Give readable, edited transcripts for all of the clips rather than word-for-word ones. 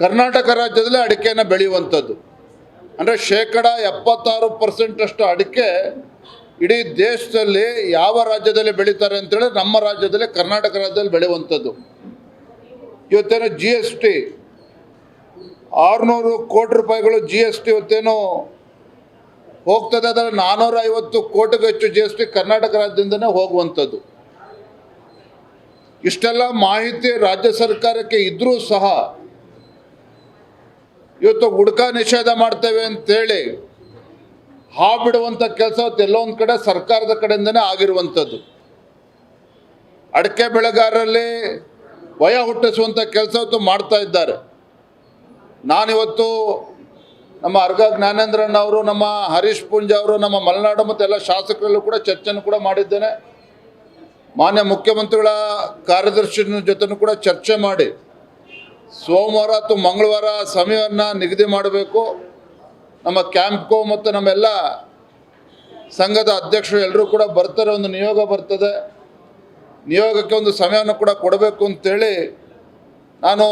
ಕರ್ನಾಟಕ ರಾಜ್ಯದಲ್ಲಿ ಅಡಿಕೆಯನ್ನು ಬೆಳೆಯುವಂಥದ್ದು. ಅಂದರೆ 76% ಅಡಿಕೆ ಇಡೀ ದೇಶದಲ್ಲಿ ಯಾವ ರಾಜ್ಯದಲ್ಲಿ ಬೆಳೀತಾರೆ ಅಂತೇಳಿ ನಮ್ಮ ರಾಜ್ಯದಲ್ಲಿ, ಕರ್ನಾಟಕ ರಾಜ್ಯದಲ್ಲಿ ಬೆಳೆಯುವಂಥದ್ದು. ಇವತ್ತೇನು GST 600 ಕೋಟಿ ರೂಪಾಯಿಗಳು GST ಇವತ್ತೇನು ಹೋಗ್ತದೆ, ಅದರ 450 ಕೋಟಿಗೂ ಹೆಚ್ಚು GST ಕರ್ನಾಟಕ ರಾಜ್ಯದಿಂದನೇ ಹೋಗುವಂಥದ್ದು. ಇಷ್ಟೆಲ್ಲ ಮಾಹಿತಿ ರಾಜ್ಯ ಸರ್ಕಾರಕ್ಕೆ ಇದ್ದರೂ ಸಹ ಇವತ್ತು ಗುಡ್ಕಾ ನಿಷೇಧ ಮಾಡ್ತೇವೆ ಅಂತೇಳಿ ಬಿಡುವಂಥ ಕೆಲಸ ಎಲ್ಲೋ ಒಂದು ಕಡೆ ಸರ್ಕಾರದ ಕಡೆಯಿಂದನೇ ಆಗಿರುವಂಥದ್ದು. ಅಡಿಕೆ ಬೆಳೆಗಾರರಲ್ಲಿ ಭಯ ಹುಟ್ಟಿಸುವಂಥ ಕೆಲಸ ಇವತ್ತು ಮಾಡ್ತಾ ಇದ್ದಾರೆ. ನಾನಿವತ್ತು ನಮ್ಮ ಅರ್ಗ ಜ್ಞಾನೇಂದ್ರಣ್ಣ ಅವರು, ನಮ್ಮ ಹರೀಶ್ ಪುಂಜ ಅವರು, ನಮ್ಮ ಮಲೆನಾಡು ಮತ್ತು ಎಲ್ಲ ಶಾಸಕರಲ್ಲೂ ಕೂಡ ಚರ್ಚೆಯನ್ನು ಕೂಡ ಮಾಡಿದ್ದೇನೆ. ಮಾನ್ಯ ಮುಖ್ಯಮಂತ್ರಿಗಳ ಕಾರ್ಯದರ್ಶಿ ಜೊತೆನೂ ಕೂಡ ಚರ್ಚೆ ಮಾಡಿ ಸೋಮವಾರ ಅಥವಾ ಮಂಗಳವಾರ ಸಮಯವನ್ನು ನಿಗದಿ ಮಾಡಬೇಕು. ನಮ್ಮ ಕ್ಯಾಂಪ್ಕೋ ಮತ್ತು ನಮ್ಮೆಲ್ಲ ಸಂಘದ ಅಧ್ಯಕ್ಷರು ಎಲ್ಲರೂ ಕೂಡ ಬರ್ತಾರೆ, ಒಂದು ನಿಯೋಗ ಬರ್ತದೆ, ನಿಯೋಗಕ್ಕೆ ಒಂದು ಸಮಯವನ್ನು ಕೂಡ ಕೊಡಬೇಕು ಅಂತೇಳಿ ನಾನು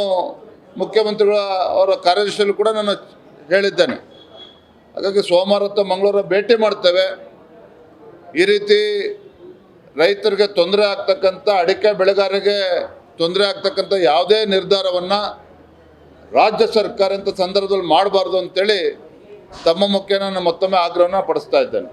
ಮುಖ್ಯಮಂತ್ರಿಗಳ ಅವರ ಕಾರ್ಯದರ್ಶಿಯಲ್ಲಿ ಕೂಡ ನಾನು ಹೇಳಿದ್ದೇನೆ. ಹಾಗಾಗಿ ಸೋಮವಾರ ಅಥವಾ ಮಂಗಳವಾರ ಭೇಟಿ ಮಾಡ್ತೇವೆ. ಈ ರೀತಿ ರೈತರಿಗೆ ತೊಂದರೆ ಆಗ್ತಕ್ಕಂಥ, ಅಡಿಕೆ ಬೆಳೆಗಾರರಿಗೆ ತೊಂದರೆ ಆಗ್ತಕ್ಕಂಥ ಯಾವುದೇ ನಿರ್ಧಾರವನ್ನು ರಾಜ್ಯ ಸರ್ಕಾರ ಇಂಥ ಸಂದರ್ಭದಲ್ಲಿ ಮಾಡಬಾರ್ದು ಅಂತೇಳಿ ತಮ್ಮ ಮುಖೇನ ನಾನು ಮತ್ತೊಮ್ಮೆ ಆಗ್ರಹನ ಪಡಿಸ್ತಾ ಇದ್ದೇನೆ.